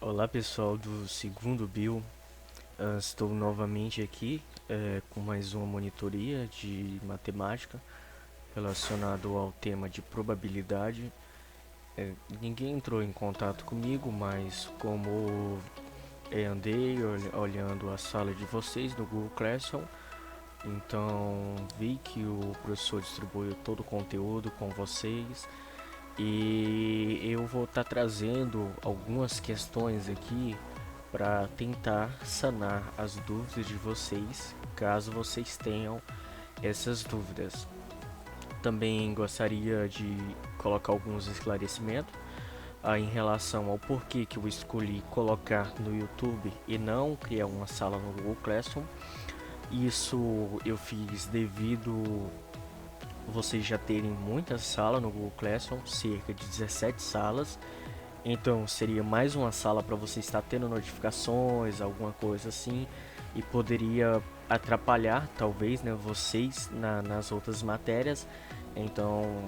Olá pessoal do segundo Bill. Estou novamente aqui com mais uma monitoria de matemática relacionado ao tema de probabilidade. Ninguém entrou em contato comigo, mas como andei olhando a sala de vocês no Google Classroom, então vi que o professor distribuiu todo o conteúdo com vocês e eu vou estar trazendo algumas questões aqui para tentar sanar as dúvidas de vocês, caso vocês tenham essas dúvidas. Também gostaria de colocar alguns esclarecimentos em relação ao porquê que eu escolhi colocar no YouTube e não criar uma sala no Google Classroom. Isso eu fiz devido vocês já terem muitas salas no Google Classroom, cerca de 17 salas. Então seria mais uma sala para você estar tendo notificações, alguma coisa assim, e poderia atrapalhar talvez, né, vocês nas outras matérias. Então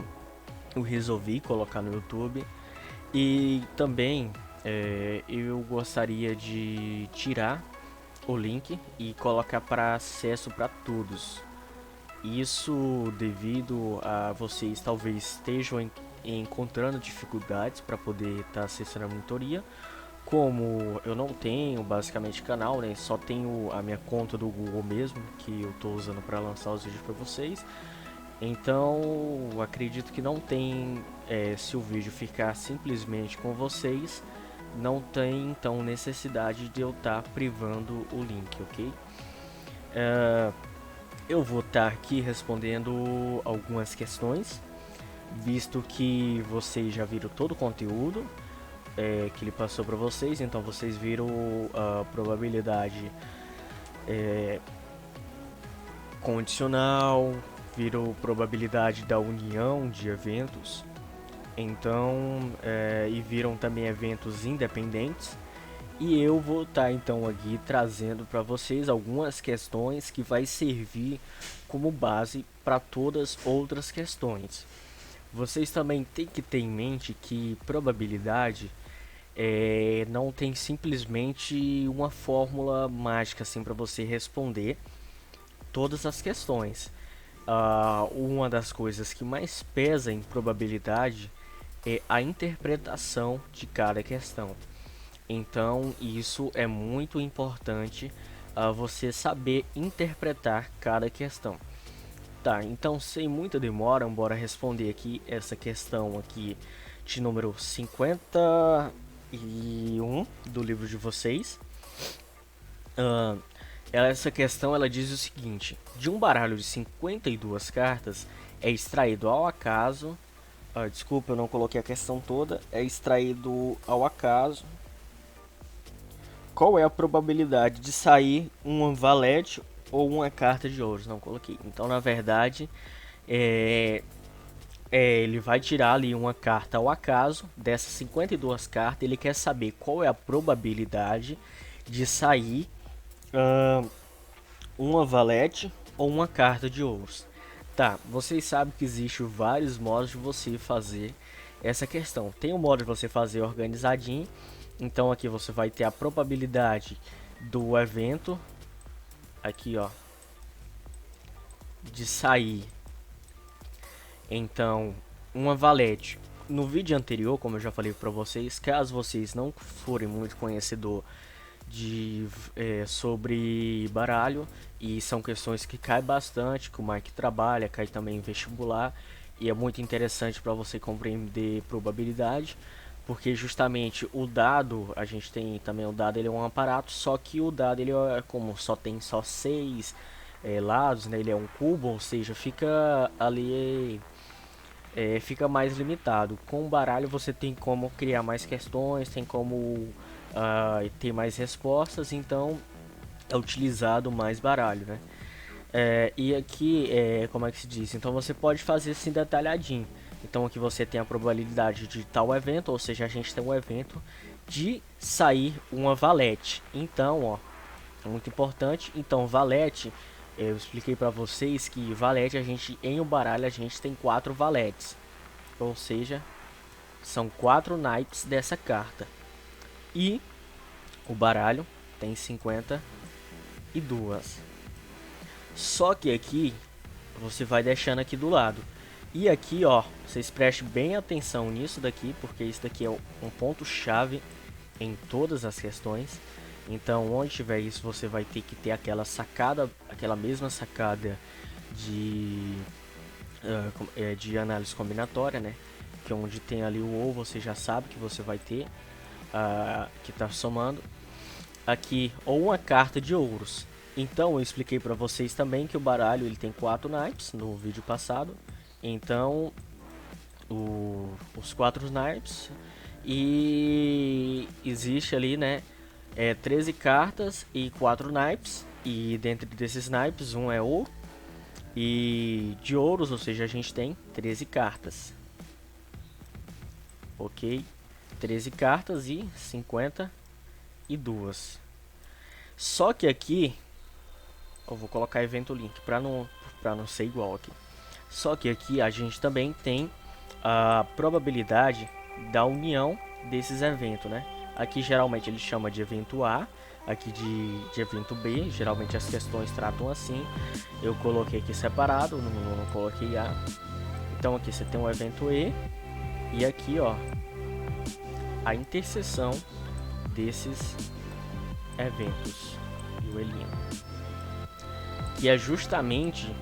eu resolvi colocar no YouTube e também eu gostaria de tirar o link e colocar para acesso para todos. Isso devido a vocês talvez estejam encontrando dificuldades para poder estar acessando a monitoria. Como eu não tenho basicamente canal, né? Só tenho a minha conta do Google mesmo, que eu estou usando para lançar os vídeos para vocês. Então acredito que não tem, se o vídeo ficar simplesmente com vocês, não tem então necessidade de eu estar privando o link, ok? Eu vou estar aqui respondendo algumas questões, visto que vocês já viram todo o conteúdo que ele passou para vocês, então vocês viram a probabilidade condicional, viram probabilidade da união de eventos, então e viram também eventos independentes. E eu vou estar então aqui trazendo para vocês algumas questões que vai servir como base para todas outras questões. Vocês também têm que ter em mente que probabilidade não tem simplesmente uma fórmula mágica assim para você responder todas as questões. Uma das coisas que mais pesa em probabilidade é a interpretação de cada questão. Então, isso é muito importante você saber interpretar cada questão. Tá, então sem muita demora, bora responder aqui essa questão aqui de número 51 do livro de vocês. Essa questão ela diz o seguinte: de um baralho de 52 cartas é extraído ao acaso. Desculpa, eu não coloquei a questão toda. É extraído ao acaso. Qual é a probabilidade de sair um valete ou uma carta de ouros? Não coloquei. Então, na verdade, ele vai tirar ali uma carta ao acaso. Dessas 52 cartas, ele quer saber qual é a probabilidade de sair uma valete ou uma carta de ouros. Tá, vocês sabem que existem vários modos de você fazer essa questão. Tem o modo de você fazer organizadinho. Então aqui você vai ter a probabilidade do evento aqui, ó, de sair então uma valete. No vídeo anterior, como eu já falei para vocês, caso vocês não forem muito conhecedor de sobre baralho, e são questões que cai bastante, que o Mike trabalha, cai também em vestibular, e é muito interessante para você compreender probabilidade, porque justamente o dado, a gente tem também o dado, ele é um aparato, só que o dado ele é como só tem só 6 lados, né, ele é um cubo, ou seja, fica ali fica mais limitado. Com o baralho você tem como criar mais questões, tem como ter mais respostas, então é utilizado mais baralho, né? E aqui, como é que se diz? Então você pode fazer assim detalhadinho. Então aqui você tem a probabilidade de tal evento, ou seja, a gente tem um evento de sair uma valete. Então, ó, é muito importante. Então, valete, eu expliquei para vocês que valete a gente em um baralho a gente tem 4 valetes, ou seja, são 4 naipes dessa carta. E o baralho tem 52. Só que aqui você vai deixando aqui do lado. E aqui, ó, vocês prestem bem atenção nisso daqui, porque isso daqui é um ponto chave em todas as questões. Então, onde tiver isso, você vai ter que ter aquela sacada, aquela mesma sacada de de análise combinatória, né? Que é onde tem ali o ou, você já sabe que você vai ter que está somando aqui, ou uma carta de ouros. Então eu expliquei para vocês também que o baralho ele tem 4 naipes no vídeo passado. Então os 4 naipes, e existe ali, né, 13 cartas e 4 naipes, e dentro desses naipes um é ouro e de ouros, ou seja, a gente tem 13 cartas. Ok, 13 cartas e 52. Só que aqui eu vou colocar evento link para não ser igual aqui. Só que aqui a gente também tem a probabilidade da união desses eventos, né? Aqui geralmente ele chama de evento A, aqui de evento B. Geralmente as questões tratam assim. Eu coloquei aqui separado, não coloquei A. Então aqui você tem o evento E, e aqui, ó, a interseção desses eventos e o elinho, que é justamente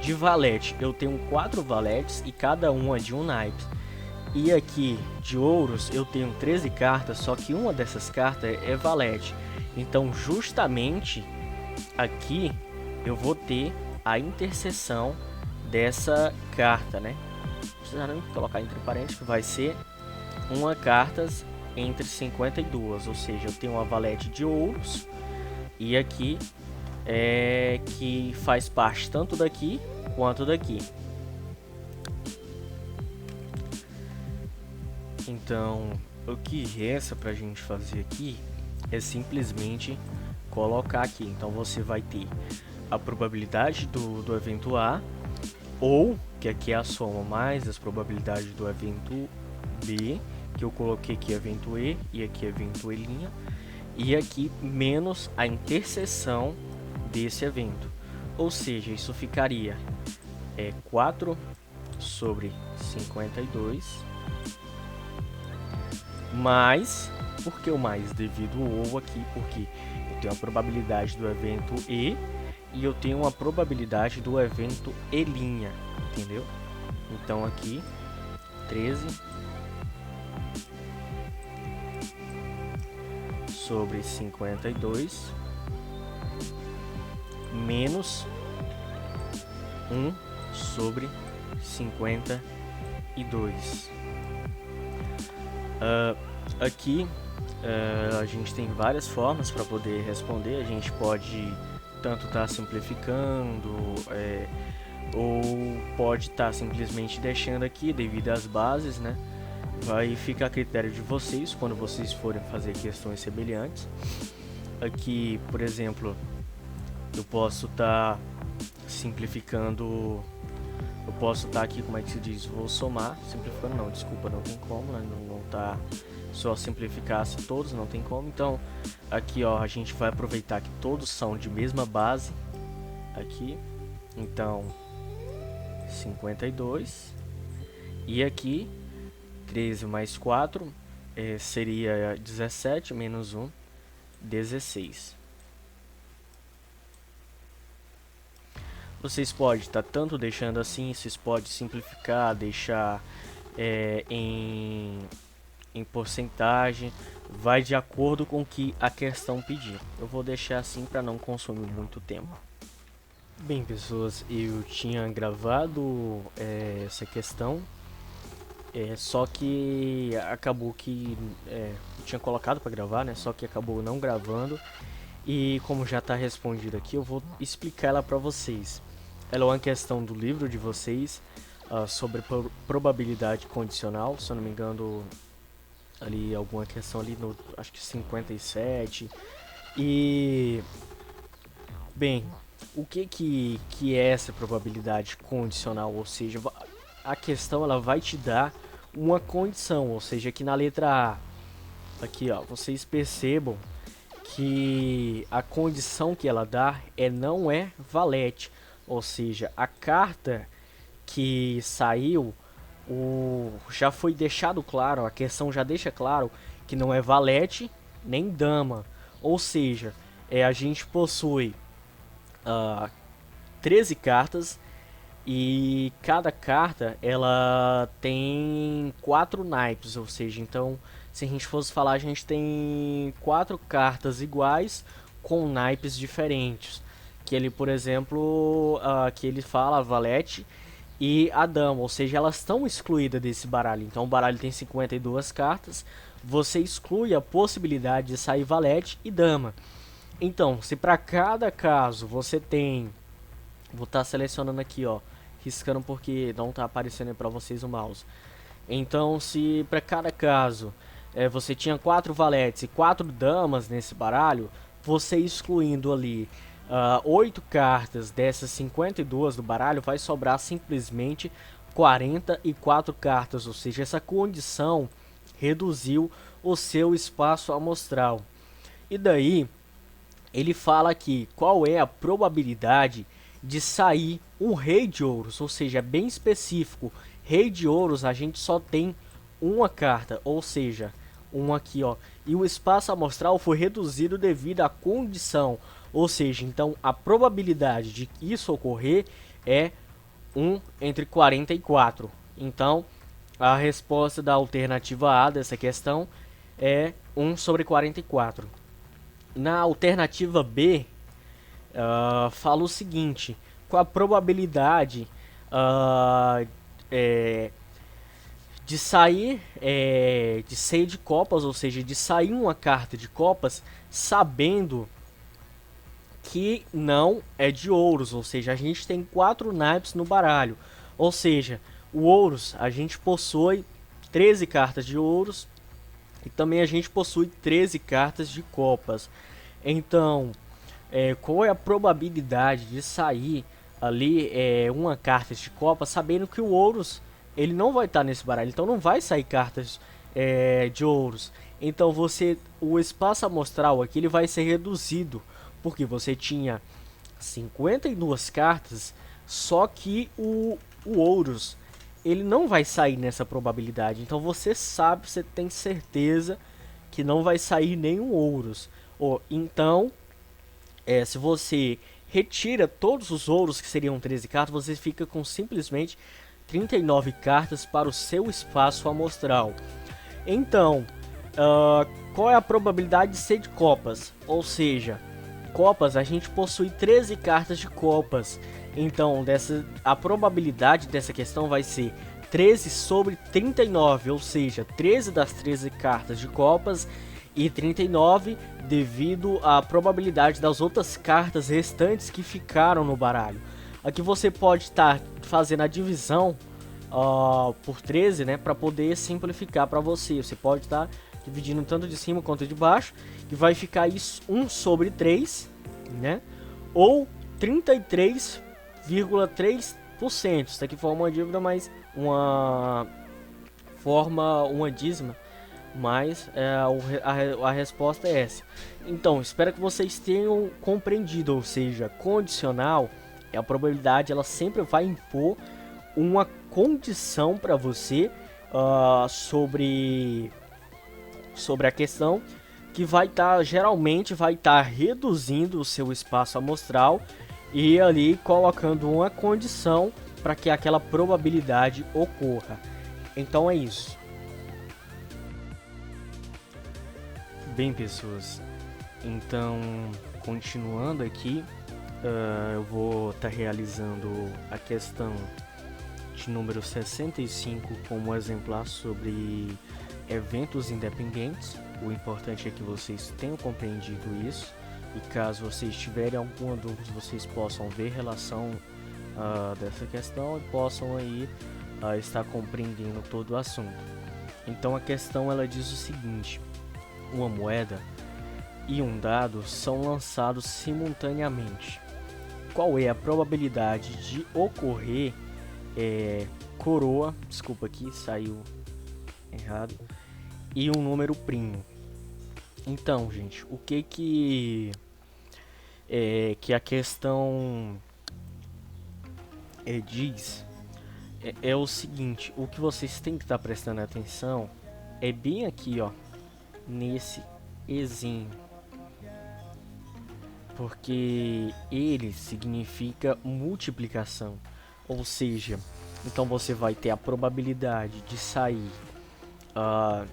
de valete. Eu tenho 4 valetes e cada uma de um naipe. E aqui de ouros eu tenho 13 cartas, só que uma dessas cartas é valete. Então justamente aqui eu vou ter a interseção dessa carta, né? Precisando colocar entre parênteses que vai ser uma cartas entre 52, ou seja, eu tenho uma valete de ouros e aqui que faz parte tanto daqui quanto daqui. Então, o que resta pra gente fazer aqui é simplesmente colocar aqui. Então você vai ter a probabilidade do evento A, ou que aqui é a soma mais as probabilidades do evento B, que eu coloquei aqui evento E e aqui evento E', e aqui menos a interseção desse evento. Ou seja, isso ficaria 4 sobre 52 mais, por que o mais? Devido ao ou aqui, porque eu tenho a probabilidade do evento E e eu tenho uma probabilidade do evento E', entendeu? Então aqui 13 sobre 52 menos 1 sobre 52. Aqui a gente tem várias formas para poder responder. A gente pode tanto estar simplificando ou pode estar simplesmente deixando aqui devido às bases, né? Vai ficar a critério de vocês quando vocês forem fazer questões semelhantes. Aqui, por exemplo, eu posso estar simplificando. Eu posso estar aqui, como é que se diz? Vou somar, simplificando não, desculpa, não tem como, né? Não tá só simplificasse todos, não tem como. Então, aqui ó, a gente vai aproveitar que todos são de mesma base aqui. Então, 52. E aqui, 13 mais 4 seria 17 menos 1, 16. Vocês podem estar tanto deixando assim, vocês podem simplificar, deixar em porcentagem, vai de acordo com o que a questão pedir. Eu vou deixar assim para não consumir muito tempo. Bem, pessoas, eu tinha gravado essa questão, só que acabou que eu tinha colocado para gravar, né? Só que acabou não gravando. E como já está respondido aqui, eu vou explicar ela para vocês. Ela é uma questão do livro de vocês sobre probabilidade condicional, se eu não me engano, ali alguma questão ali no, acho que 57. E bem, o que é essa probabilidade condicional? Ou seja, a questão ela vai te dar uma condição, ou seja, aqui na letra A aqui ó, vocês percebam que a condição que ela dá não é valete, ou seja, a carta que saiu, já foi deixado claro, a questão já deixa claro que não é valete nem dama, ou seja, a gente possui 13 cartas e cada carta ela tem 4 naipes, ou seja, então se a gente fosse falar, a gente tem 4 cartas iguais com naipes diferentes. Que ele, por exemplo, que ele fala a valete e a dama, ou seja, elas estão excluídas desse baralho. Então o baralho tem 52 cartas, você exclui a possibilidade de sair valete e dama. Então, se para cada caso você tem, vou estar selecionando aqui, ó, riscando porque não está aparecendo aí para vocês o mouse. Então, se para cada caso você tinha 4 valetes e 4 damas nesse baralho, você excluindo ali 8 cartas dessas 52 do baralho, vai sobrar simplesmente 44 cartas, ou seja, essa condição reduziu o seu espaço amostral. E daí, ele fala aqui qual é a probabilidade de sair um rei de ouros, ou seja, é bem específico. Rei de ouros a gente só tem uma carta, ou seja, um aqui ó, e o espaço amostral foi reduzido devido à condição, ou seja, então a probabilidade de isso ocorrer é 1 entre 44. Então a resposta da alternativa A dessa questão é 1 sobre 44. Na alternativa B, fala o seguinte: qual a probabilidade de sair de ser de copas, ou seja, de sair uma carta de copas sabendo que não é de ouros, ou seja, a gente tem 4 naipes no baralho, ou seja, o ouros a gente possui 13 cartas de ouros e também a gente possui 13 cartas de copas. Então, qual é a probabilidade de sair ali uma carta de copa, sabendo que o ouros ele não vai estar nesse baralho, então não vai sair cartas de ouros. Então o espaço amostral aqui ele vai ser reduzido, porque você tinha 52 cartas, só que o ouros ele não vai sair nessa probabilidade. Então você sabe, você tem certeza que não vai sair nenhum ouros. Então, se você retira todos os ouros, que seriam 13 cartas, você fica com simplesmente 39 cartas para o seu espaço amostral. Então, qual é a probabilidade de ser de copas? Ou seja, copas a gente possui 13 cartas de copas. Então, a probabilidade dessa questão vai ser 13 sobre 39, ou seja, 13 das 13 cartas de copas e 39 devido à probabilidade das outras cartas restantes que ficaram no baralho. Aqui você pode estar fazendo a divisão por 13, né, para poder simplificar para você. Você pode estar dividindo tanto de cima quanto de baixo, que vai ficar isso 1 sobre 3, né, ou 33,3%. Isso aqui forma uma dívida, mas uma dízima, mas a resposta é essa. Então, espero que vocês tenham compreendido, ou seja, condicional é a probabilidade, ela sempre vai impor uma condição para você sobre a questão, que vai estar geralmente vai estar reduzindo o seu espaço amostral e ali colocando uma condição para que aquela probabilidade ocorra. Então é isso. Bem, pessoas, então continuando aqui, eu vou estar realizando a questão de número 65 como exemplar sobre eventos independentes. O importante é que vocês tenham compreendido isso, e caso vocês tiverem alguma dúvida, vocês possam ver relação dessa questão e possam aí estar compreendendo todo o assunto. Então a questão ela diz o seguinte: uma moeda e um dado são lançados simultaneamente. Qual é a probabilidade de ocorrer coroa, desculpa aqui, saiu errado, e um número primo? Então, gente, o que a questão diz é o seguinte: o que vocês têm que estar prestando atenção é bem aqui, ó, nesse Ezinho, porque ele significa multiplicação, ou seja, então você vai ter a probabilidade de sair, uh,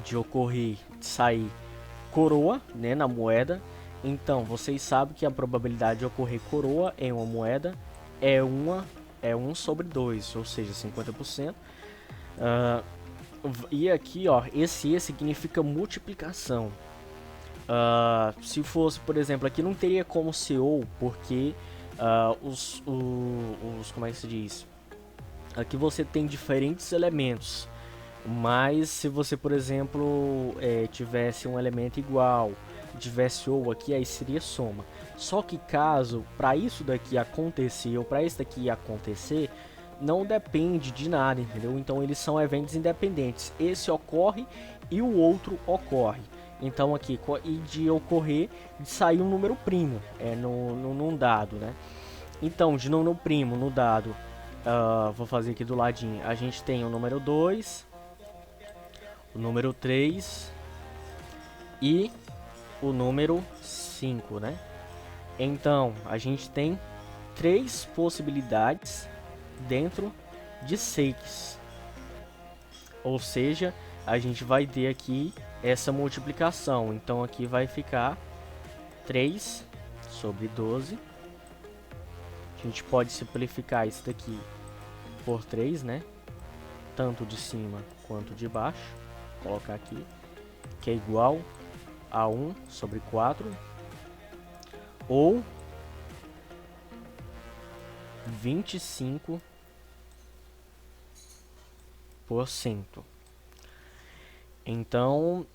de sair coroa, né, na moeda. Então vocês sabem que a probabilidade de ocorrer coroa em uma moeda é 1 sobre 2, ou seja, 50%. Uh, e aqui, ó, esse E significa multiplicação. Se fosse, por exemplo, aqui não teria como ser ou, porque como é que se diz? Aqui você tem diferentes elementos, mas se você, por exemplo, tivesse um elemento igual, tivesse ou aqui, aí seria soma. Só que caso para isso daqui acontecer ou para isso daqui acontecer, não depende de nada, entendeu? Então eles são eventos independentes. Esse ocorre e o outro ocorre. Então aqui, e de ocorrer, de sair um número primo num dado, né? Então, de número primo no dado, vou fazer aqui do ladinho, a gente tem o número 2, o número 3 e o número 5, né? Então, a gente tem 3 possibilidades dentro de 6. Ou seja, a gente vai ter aqui essa multiplicação. Então aqui vai ficar 3 sobre 12. A gente pode simplificar isso daqui por 3, né? Tanto de cima quanto de baixo. Vou colocar aqui, que é igual a 1 sobre 4. Ou 25%. Então,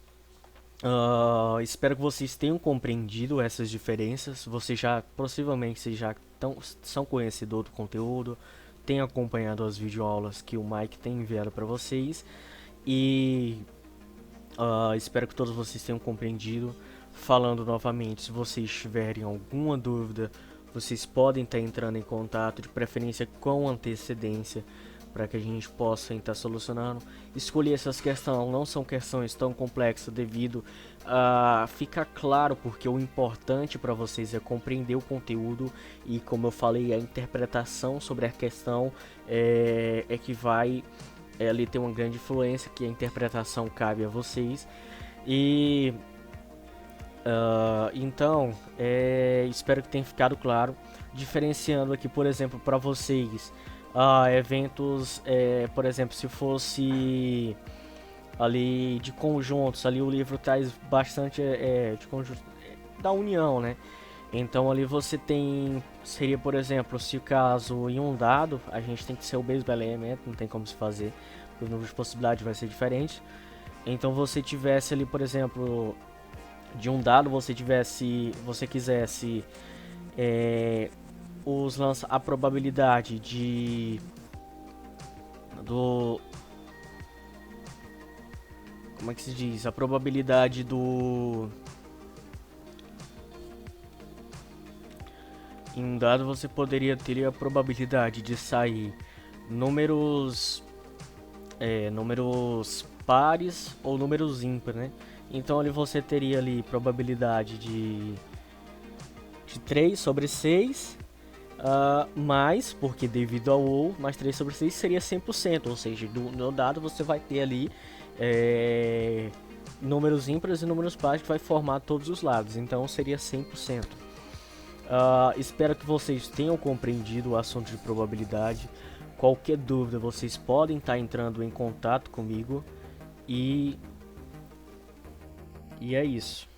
espero que vocês tenham compreendido essas diferenças. Vocês já, possivelmente, vocês já são conhecedor do conteúdo, têm acompanhado as videoaulas que o Mike tem enviado para vocês. E espero que todos vocês tenham compreendido. Falando novamente, se vocês tiverem alguma dúvida, vocês podem estar entrando em contato, de preferência com antecedência, para que a gente possa estar solucionando. Escolher essas questões não são questões tão complexas devido a ficar claro, porque o importante para vocês é compreender o conteúdo e, como eu falei, a interpretação sobre a questão é que vai ali ter uma grande influência, que a interpretação cabe a vocês. E então, espero que tenha ficado claro, diferenciando aqui, por exemplo, para vocês, eventos, por exemplo, se fosse ali de conjuntos, ali o livro traz bastante de conjunto, da união, né? Então ali você tem, seria, por exemplo, se o caso em um dado, a gente tem que ser o mesmo elemento, não tem como se fazer, porque o número de possibilidades vai ser diferente. Então você tivesse ali, por exemplo, de um dado você quisesse a probabilidade como é que se diz? A probabilidade em um dado você poderia ter a probabilidade de sair números pares ou números ímpares, né? Então ali você teria ali probabilidade de 3 sobre 6, mais, porque devido ao ou, mais 3 sobre 6 seria 100%, ou seja, no dado você vai ter ali números ímpares e números pares que vai formar todos os lados, então seria 100%. Espero que vocês tenham compreendido o assunto de probabilidade. Qualquer dúvida vocês podem estar entrando em contato comigo e é isso.